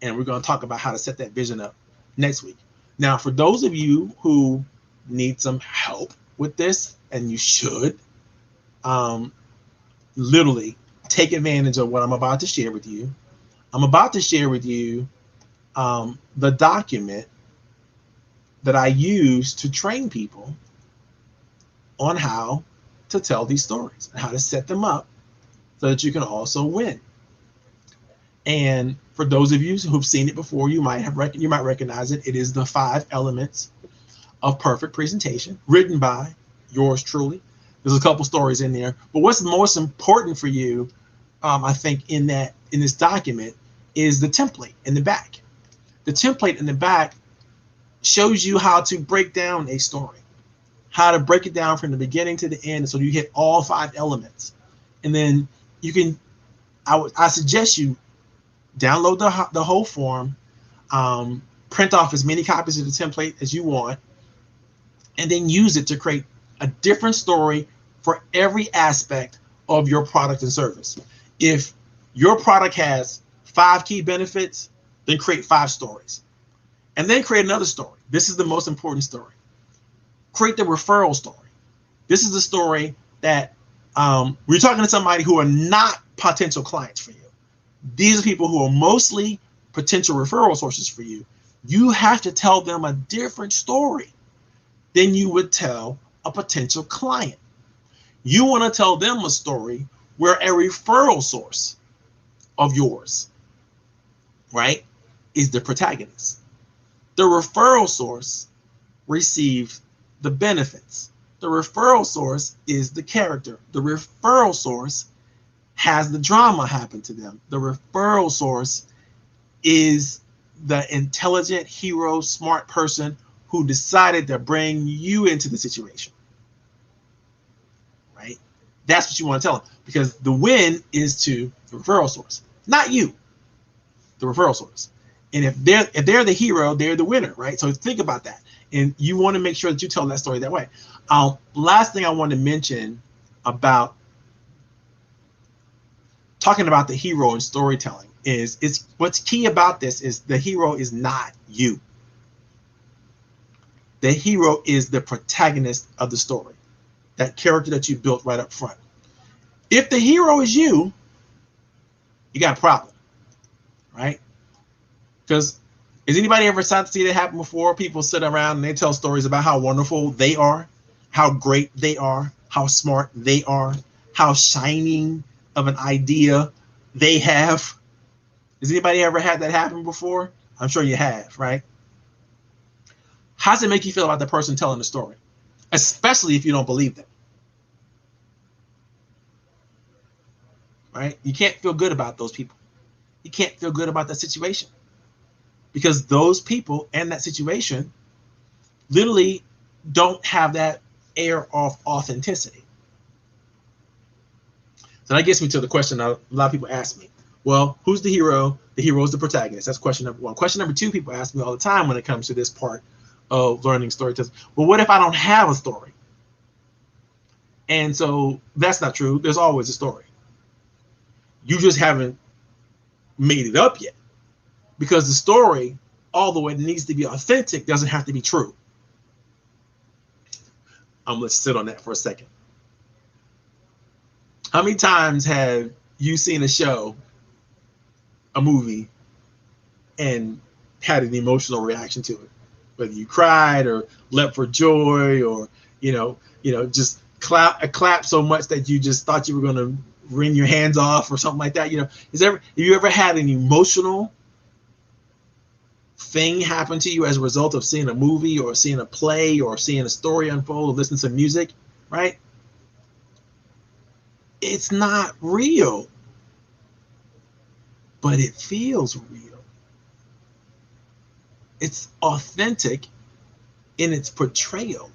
And we're going to talk about how to set that vision up next week. Now, for those of you who need some help with this, and you should, literally take advantage of what I'm about to share with you. I'm about to share with you the document that I use to train people on how to tell these stories and how to set them up so that you can also win. And for those of you who've seen it before, you might recognize it. It is the 5 elements of perfect presentation, written by yours truly. There's a couple stories in there, but what's most important for you, I think, in this document is the template in the back. The template in the back shows you how to break down a story, how to break it down from the beginning to the end, so you hit all 5 elements. And then you can, I suggest you download the whole form, print off as many copies of the template as you want, and then use it to create a different story for every aspect of your product and service. If your product has 5 key benefits, then create 5 stories. And then create another story. This is the most important story. Create the referral story. This is the story that we're talking to somebody who are not potential clients for you. These are people who are mostly potential referral sources for you. You have to tell them a different story than you would tell a potential client. You want to tell them a story where a referral source of yours, right, is the protagonist. The referral source received the benefits. The referral source is the character. The referral source has the drama happen to them. The referral source is the intelligent hero, smart person who decided to bring you into the situation. Right? That's what you want to tell them, because the win is to the referral source, not you, the referral source. And if they're the hero, they're the winner, right? So think about that, and you want to make sure that you tell that story that way. Last thing I want to mention about talking about the hero and storytelling is what's key about this is the hero is not you. The hero is the protagonist of the story, that character that you built right up front. If the hero is you, you got a problem, right? Because has anybody ever sat to see that happen before? People sit around and they tell stories about how wonderful they are, how great they are, how smart they are, how shining of an idea they have. Has anybody ever had that happen before? I'm sure you have, right? How does it make you feel about the person telling the story? Especially if you don't believe them. Right? You can't feel good about those people. You can't feel good about that situation, because those people and that situation literally don't have that air of authenticity. So that gets me to the question a lot of people ask me. Well, who's the hero? The hero is the protagonist. That's question number one. Question number two, people ask me all the time when it comes to this part of learning storytelling. Well, what if I don't have a story? And so that's not true. There's always a story. You just haven't made it up yet, because the story, although it needs to be authentic, doesn't have to be true. Let's sit on that for a second. How many times have you seen a show, a movie, and had an emotional reaction to it? Whether you cried or leapt for joy, or just clap so much that you just thought you were going to wring your hands off or something like that. Have you ever had an emotional thing happen to you as a result of seeing a movie or seeing a play or seeing a story unfold or listening to music, right? It's not real, but it feels real. It's authentic in its portrayal.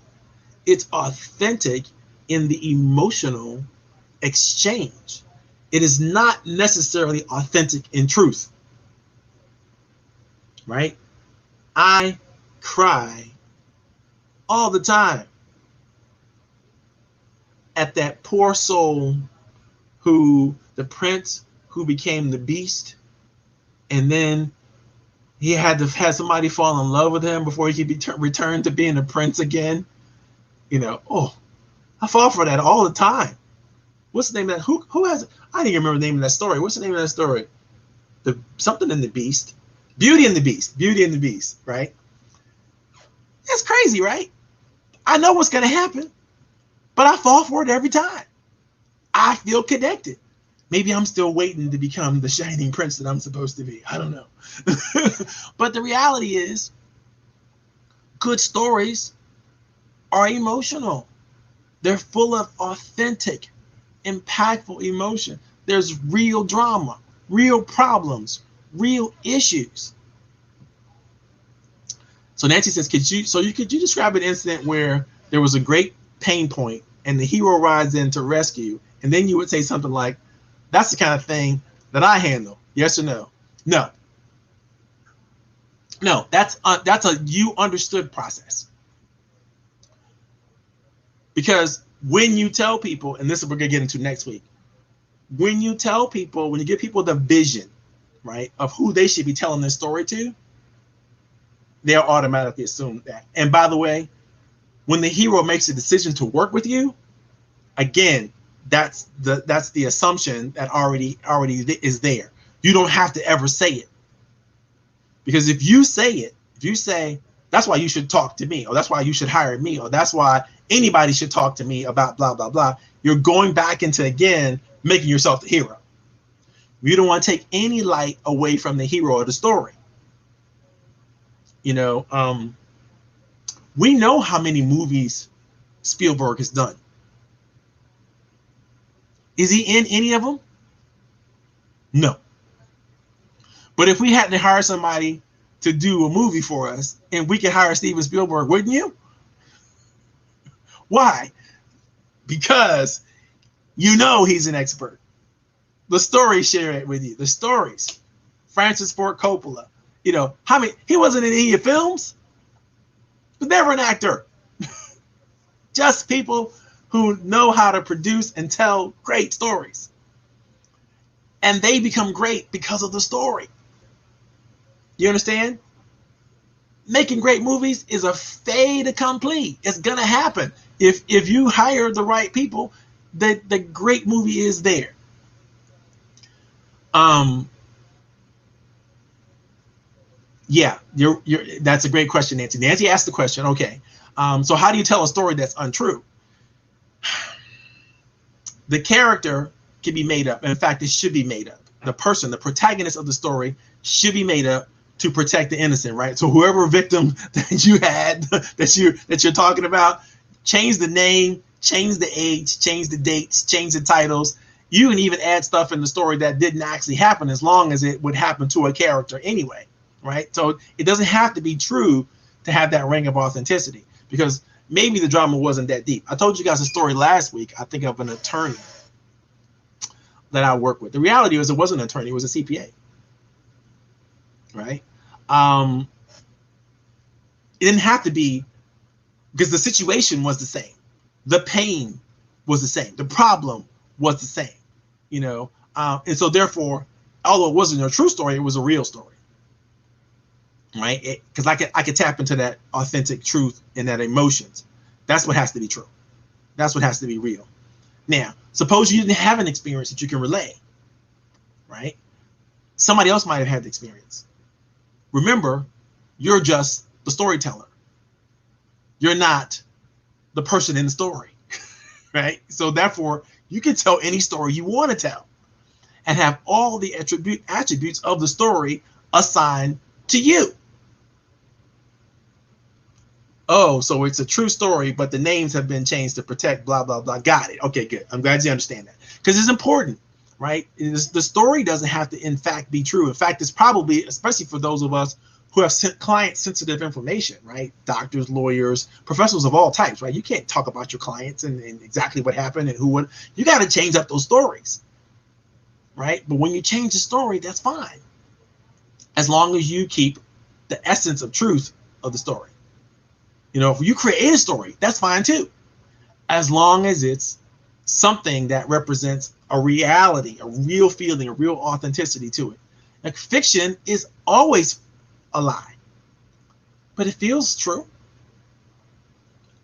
It's authentic in the emotional exchange. It is not necessarily authentic in truth, right? I cry all the time at that poor soul the prince who became the beast, and then he had to have somebody fall in love with him before he could be returned to being a prince again. I fall for that all the time. What's the name of that? Who has it? I didn't even remember the name of that story. What's the name of that story? Something in the Beast. Beauty and the Beast. Beauty and the Beast, right? That's crazy, right? I know what's going to happen, but I fall for it every time. I feel connected. Maybe I'm still waiting to become the shining prince that I'm supposed to be. I don't know. But the reality is, good stories are emotional. They're full of authentic, impactful emotion. There's real drama, real problems, real issues. So Nancy says, could you describe an incident where there was a great pain point and the hero rides in to rescue, and then you would say something like, that's the kind of thing that I handle. Yes or no? No. No, that's a you understood process. Because when you tell people, and this is what we're going to get into next week, when you give people the vision, right, of who they should be telling this story to, they'll automatically assume that. And by the way, when the hero makes a decision to work with you, again, that's the assumption that already is there. You don't have to ever say it. Because if you say, that's why you should talk to me, or that's why you should hire me, or that's why anybody should talk to me about blah, blah, blah, you're going back into, again, making yourself the hero. You don't want to take any light away from the hero of the story. We know how many movies Spielberg has done. Is he in any of them? No. But if we had to hire somebody to do a movie for us, and we could hire Steven Spielberg, wouldn't you? Why? Because you know he's an expert. The stories share it with you. The stories. Francis Ford Coppola. You know, how many? He wasn't in any of your films. He was never an actor. Just people who know how to produce and tell great stories. And they become great because of the story. You understand? Making great movies is a fait accompli. It's gonna happen. If you hire the right people, the great movie is there. Yeah, you're that's a great question, Nancy. Nancy asked the question, okay. So how do you tell a story that's untrue? The character can be made up. In fact, it should be made up. The person, the protagonist of the story, should be made up to protect the innocent, right? So whoever victim that you had, that you're talking about, change the name, change the age, change the dates, change the titles. You can even add stuff in the story that didn't actually happen, as long as it would happen to a character anyway, right? So it doesn't have to be true to have that ring of authenticity, because maybe the drama wasn't that deep. I told you guys a story last week, I think, of an attorney that I work with. The reality was, it wasn't an attorney, it was a CPA, right? It didn't have to be, because the situation was the same. The pain was the same. The problem was the same, you know? And so therefore, although it wasn't a true story, it was a real story, right? Because I could tap into that authentic truth and that emotions. That's what has to be true. That's what has to be real. Now, suppose you didn't have an experience that you can relay, right? Somebody else might have had the experience. Remember, you're just the storyteller. You're not the person in the story, right? So therefore, you can tell any story you want to tell and have all the attributes of the story assigned to you. Oh, so it's a true story, but the names have been changed to protect blah, blah, blah. Got it. Okay, good. I'm glad you understand that. Because it's important, right? The story doesn't have to, in fact, be true. In fact, it's probably, especially for those of us who have client-sensitive information, right? Doctors, lawyers, professionals of all types, right? You can't talk about your clients and exactly what happened and who would. You got to change up those stories, right? But when you change the story, that's fine, as long as you keep the essence of truth of the story. You know, if you create a story, that's fine too, as long as it's something that represents a reality, a real feeling, a real authenticity to it. Like, fiction is always a lie, but it feels true.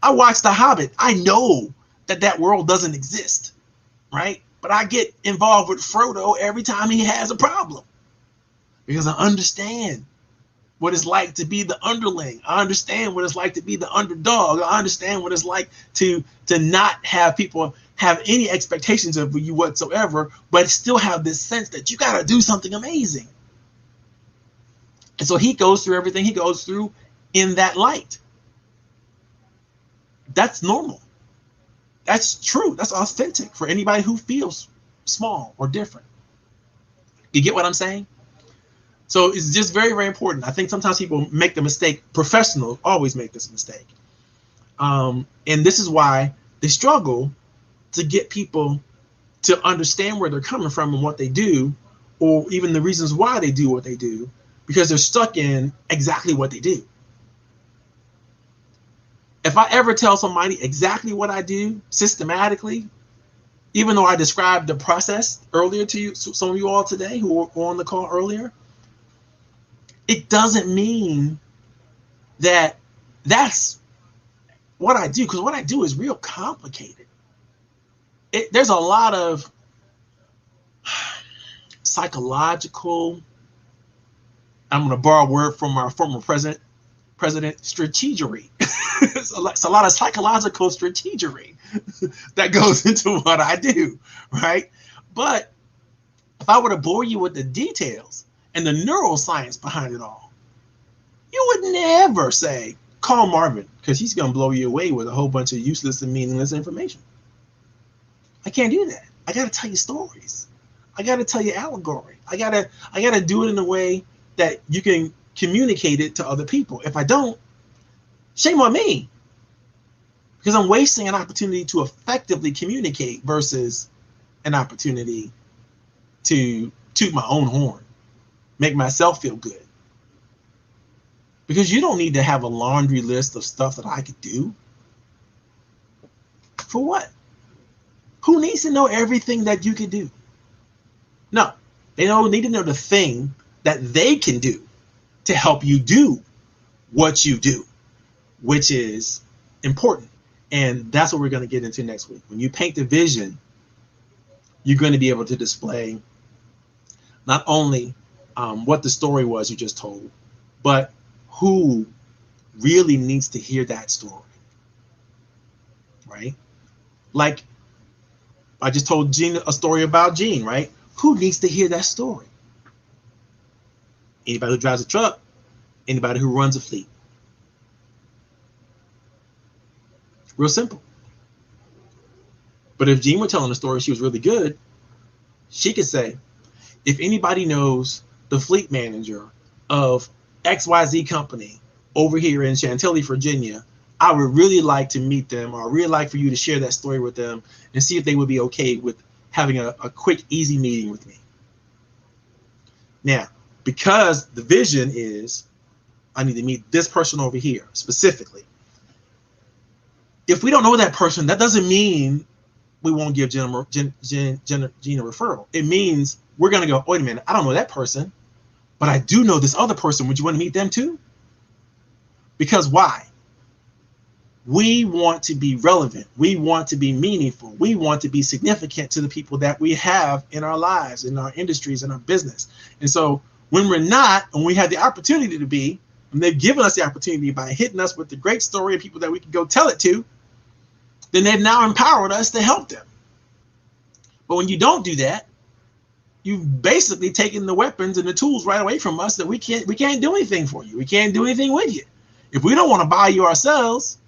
I watched The Hobbit. I know that world doesn't exist, right? But I get involved with Frodo every time he has a problem, because I understand what it's like to be the underling. I understand what it's like to be the underdog. I understand what it's like to not have people have any expectations of you whatsoever, but still have this sense that you got to do something amazing. And so he goes through everything he goes through in that light. That's normal. That's true. That's authentic for anybody who feels small or different. You get what I'm saying? So it's just very, very important. I think sometimes people make the mistake, professionals always make this mistake. And this is why they struggle to get people to understand where they're coming from and what they do, or even the reasons why they do what they do, because they're stuck in exactly what they do. If I ever tell somebody exactly what I do systematically, even though I described the process earlier to you, some of you all today who were on the call earlier, it doesn't mean that that's what I do, because what I do is real complicated. There's a lot of psychological, I'm going to borrow a word from our former president, strategery. It's a lot of psychological strategery that goes into what I do, right? But if I were to bore you with the details and the neuroscience behind it all, you would never say, call Marvin, because he's going to blow you away with a whole bunch of useless and meaningless information. I can't do that. I got to tell you stories. I got to tell you allegory. I got to do it in a way that you can communicate it to other people. If I don't, shame on me, because I'm wasting an opportunity to effectively communicate versus an opportunity to toot my own horn, make myself feel good. Because you don't need to have a laundry list of stuff that I could do. For what? Who needs to know everything that you could do? No, they don't need to know the thing that they can do to help you do what you do, which is important. And that's what we're going to get into next week. When you paint the vision, you're going to be able to display not only what the story was you just told, but who really needs to hear that story, right? Like I just told Gene a story about Gene, right? Who needs to hear that story? Anybody who drives a truck, anybody who runs a fleet. Real simple. But if Gene were telling a story, she was really good, she could say, if anybody knows the fleet manager of XYZ company over here in Chantilly, Virginia, I would really like to meet them, or I'd really like for you to share that story with them and see if they would be okay with having a quick, easy meeting with me. Now, because the vision is, I need to meet this person over here specifically. If we don't know that person, that doesn't mean we won't give Gene a referral. It means we're going to go, wait a minute, I don't know that person, but I do know this other person. Would you want to meet them too? Because why? We want to be relevant. We want to be meaningful. We want to be significant to the people that we have in our lives, in our industries, in our business. And so when we're not, and we have the opportunity to be, and they've given us the opportunity by hitting us with the great story of people that we can go tell it to, then they've now empowered us to help them. But when you don't do that, you've basically taken the weapons and the tools right away from us that we can't do anything for you. We can't do anything with you. If we don't want to buy you ourselves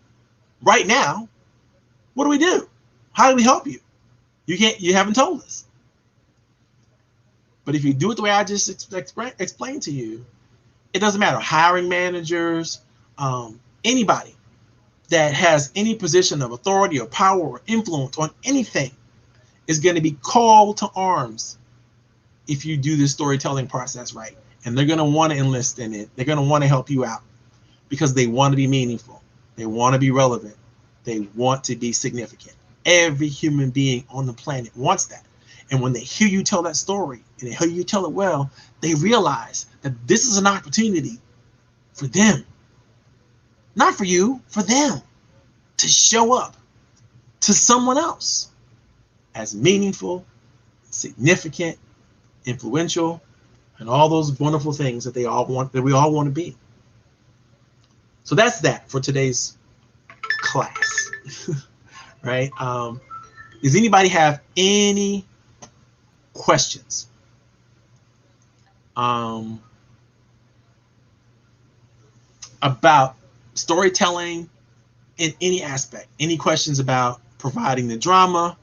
right now, what do? How do we help you? You haven't told us. But if you do it the way I just explained to you, it doesn't matter. Hiring managers, anybody that has any position of authority or power or influence on anything is going to be called to arms if you do this storytelling process right. And they're going to want to enlist in it. They're going to want to help you out because they want to be meaningful. They want to be relevant. They want to be significant. Every human being on the planet wants that. And when they hear you tell that story and they hear you tell it well, they realize that this is an opportunity for them. Not for you, for them to show up to someone else as meaningful, significant, influential, and all those wonderful things that we all want to be. So that's that for today's class, right? Does anybody have any questions? About storytelling in any aspect? Any questions about providing the drama?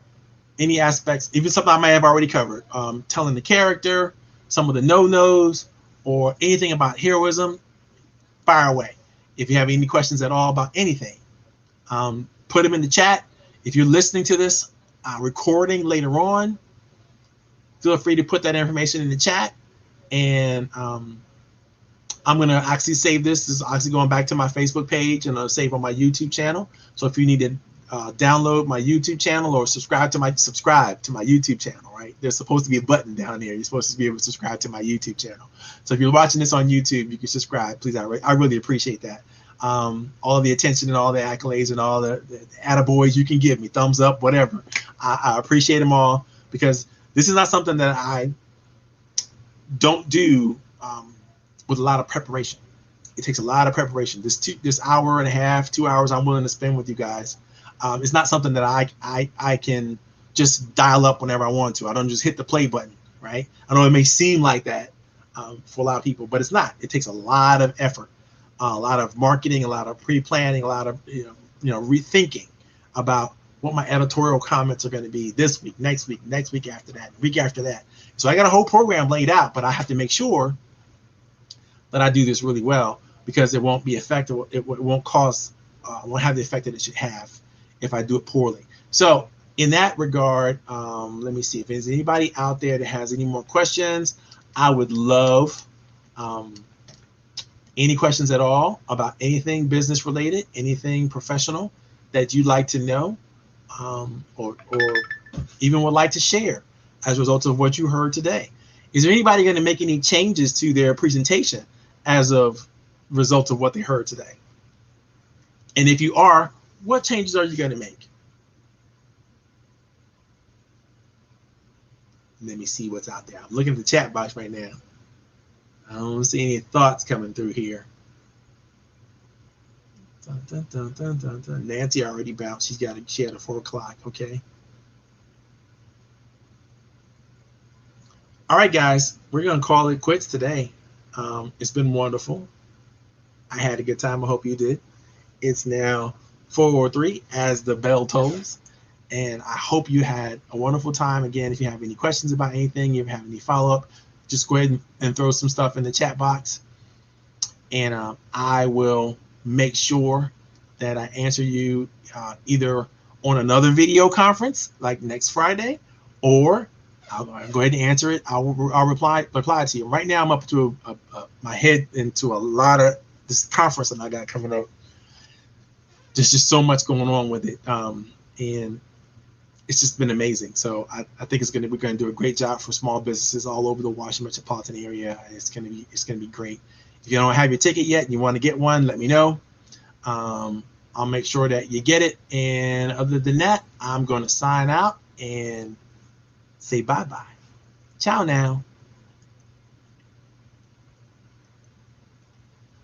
Any aspects, even something I may have already covered, telling the character, some of the no-nos, or anything about heroism, fire away. If you have any questions at all about anything, put them in the chat. If you're listening to this recording later on, feel free to put that information in the chat. And I'm going to actually save this. This is actually going back to my Facebook page and I'll save on my YouTube channel. So if you need to download my YouTube channel or subscribe to my YouTube channel, right? There's supposed to be a button down there. You're supposed to be able to subscribe to my YouTube channel. So if you're watching this on YouTube, you can subscribe. Please, I really appreciate that. All of the attention and all the accolades and all the attaboys you can give me, thumbs up, whatever. I appreciate them all because this is not something that I don't do with a lot of preparation. It takes a lot of preparation. This hour and a half, 2 hours I'm willing to spend with you guys. It's not something that I can just dial up whenever I want to. I don't just hit the play button, right? I know it may seem like that for a lot of people, but it's not. It takes a lot of effort. a lot of marketing, a lot of pre-planning, a lot of rethinking about what my editorial comments are going to be this week, next week after that, week after that. So I got a whole program laid out, but I have to make sure that I do this really well, because it won't be effective. It won't won't have the effect that it should have if I do it poorly. So in that regard, let me see if there's anybody out there that has any more questions. I would love any questions at all about anything business related, anything professional that you'd like to know, or even would like to share as a result of what you heard today. Is there anybody going to make any changes to their presentation as of result of what they heard today? And if you are, what changes are you going to make? Let me see what's out there. I'm looking at the chat box right now. I don't see any thoughts coming through here. Dun, dun, dun, dun, dun, dun. Nancy already bounced. She had a 4 o'clock. Okay. All right, guys, we're going to call it quits today. It's been wonderful. I had a good time. I hope you did. It's now 4:03 as the bell tolls. And I hope you had a wonderful time. Again, if you have any questions about anything, if you have any follow-up, just go ahead and throw some stuff in the chat box. And I will make sure that I answer you either on another video conference like next Friday, or I'll go ahead and answer it. I'll reply to you. Right now, I'm up to my head into a lot of this conference that I got coming up. There's just so much going on with it, and it's just been amazing. So I think we're going to do a great job for small businesses all over the Washington metropolitan area. It's going to be great. If you don't have your ticket yet and you want to get one, let me know. I'll make sure that you get it. And other than that, I'm going to sign out and say bye-bye. Ciao now.